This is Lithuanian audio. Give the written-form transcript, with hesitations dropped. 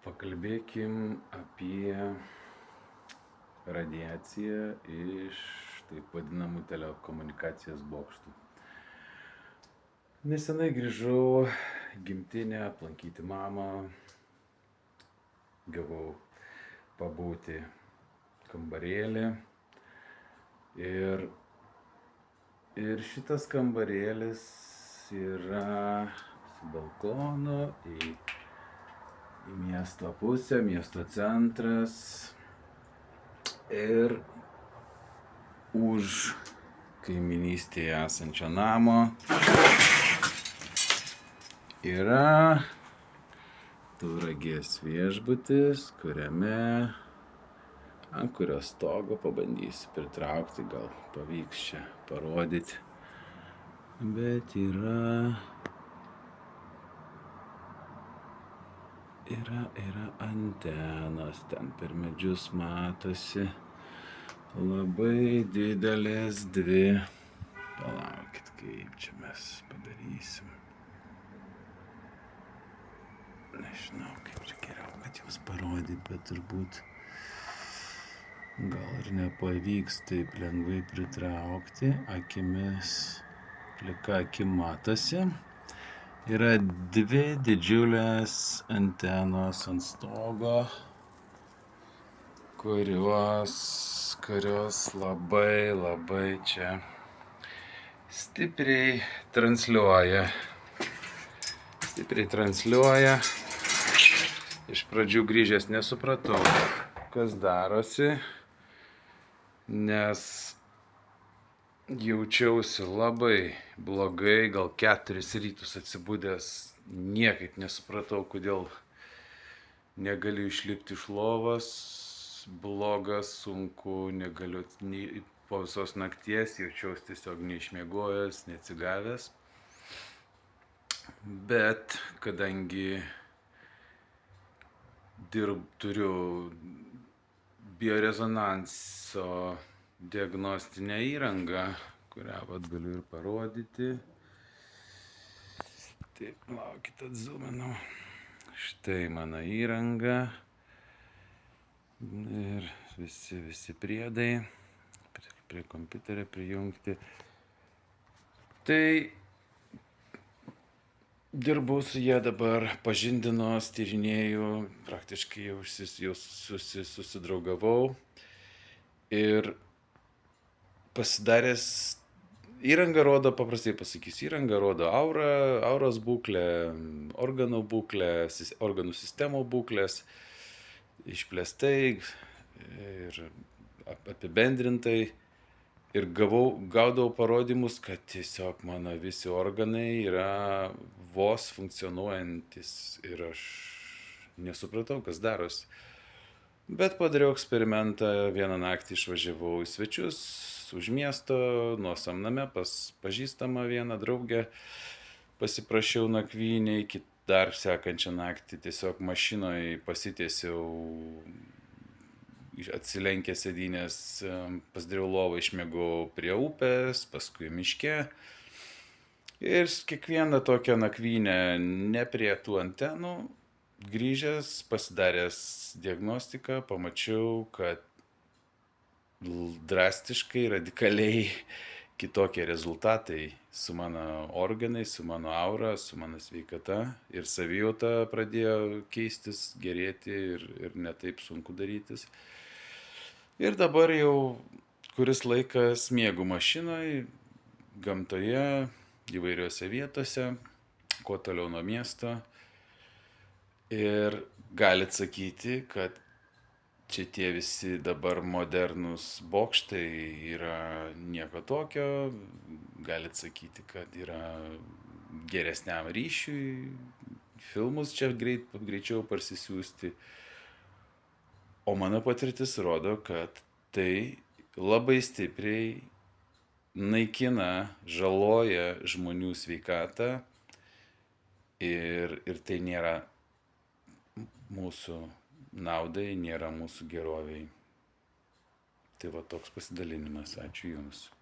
Pakalbėkim apie radiaciją iš taip vadinamų telekomunikacijos bokštų. Nesenai grįžau į gimtinę aplankyti mamą, gavau pabūti kambarėlį ir šitas kambarėlis yra su balkonu į miesto pusę, miesto centras ir už kaiminystėje esančio namo yra Tauragės viešbutis, ant kurio stogo pabandysiu pritraukti, gal pavyks čia parodyti, bet yra antenos, ten per medžius matosi labai didelės dvi. Palaukit, kaip čia mes padarysim. Nežinau, kaip čia geriau, kad jums parodyt, bet turbūt gal ir nepavyks taip lengvai pritraukti akimis. Plika akim matosi. Yra dvi didžiulės antenos ant stogo, kurios labai čia stipriai transliuoja. Iš pradžių grįžęs nesupratau, kas darosi, nes jaučiausi labai blogai, gal 4 rytus atsibudęs, niekaip nesupratau, kodėl negaliu išlipti iš lovos, blogas, sunku, negaliu, po visos nakties jaučiausi tiesiog neišmiegojęs, neatsigavęs. Bet kadangi turiu biorezonanso diagnostinę įrangą, kurią galiu ir parodyti. Taip, laukit, atzoominu. Štai mano įranga ir visi priedai prie kompiuterio prijungti. Tai dirbu su jie dabar, pažindinuos, tyrinėju, praktiškai jau susidraugavau ir pasidaręs įranga rodo, paprastai pasakysiu, įranga rodo auros būklę, organų būklę, organų sistemų būklės, išplėstai ir apibendrintai. Ir gaudavau parodymus, kad tiesiog mano visi organai yra vos funkcionuojantis ir aš nesupratau, kas darosi. Bet padariau eksperimentą, vieną naktį išvažiavau į svečius už miesto, nuosavam name pas pažįstamą vieną draugę, pasiprašiau nakvynei, dar sekančią naktį tiesiog mašinoje pasitiesiau, atsilenkęs sėdynės, pasidariau lovą, išmiegojau prie upės, paskui miške. Ir kiekvieną tokią nakvynę ne prie tų antenų, grįžęs, pasidaręs diagnostiką, pamačiau, kad drastiškai, radikaliai kitokie rezultatai su mano organais, su mano aura, su mano sveikata ir savijauta pradėjo keistis, gerėti ir netaip sunku darytis. Ir dabar jau kuris laikas miegu mašinoje, gamtoje, įvairiose vietose, kuo toliau nuo miesto. Ir galit sakyti, kad čia tie visi dabar modernūs bokštai yra nieko tokio. Galit sakyti, kad yra geresniam ryšiui, filmus čia greičiau parsisiųsti. O mano patirtis rodo, kad tai labai stipriai naikina, žaloja žmonių sveikatą ir tai nėra mūsų naudai, nėra mūsų geroviai. Tai va toks pasidalinimas. Ačiū Jums.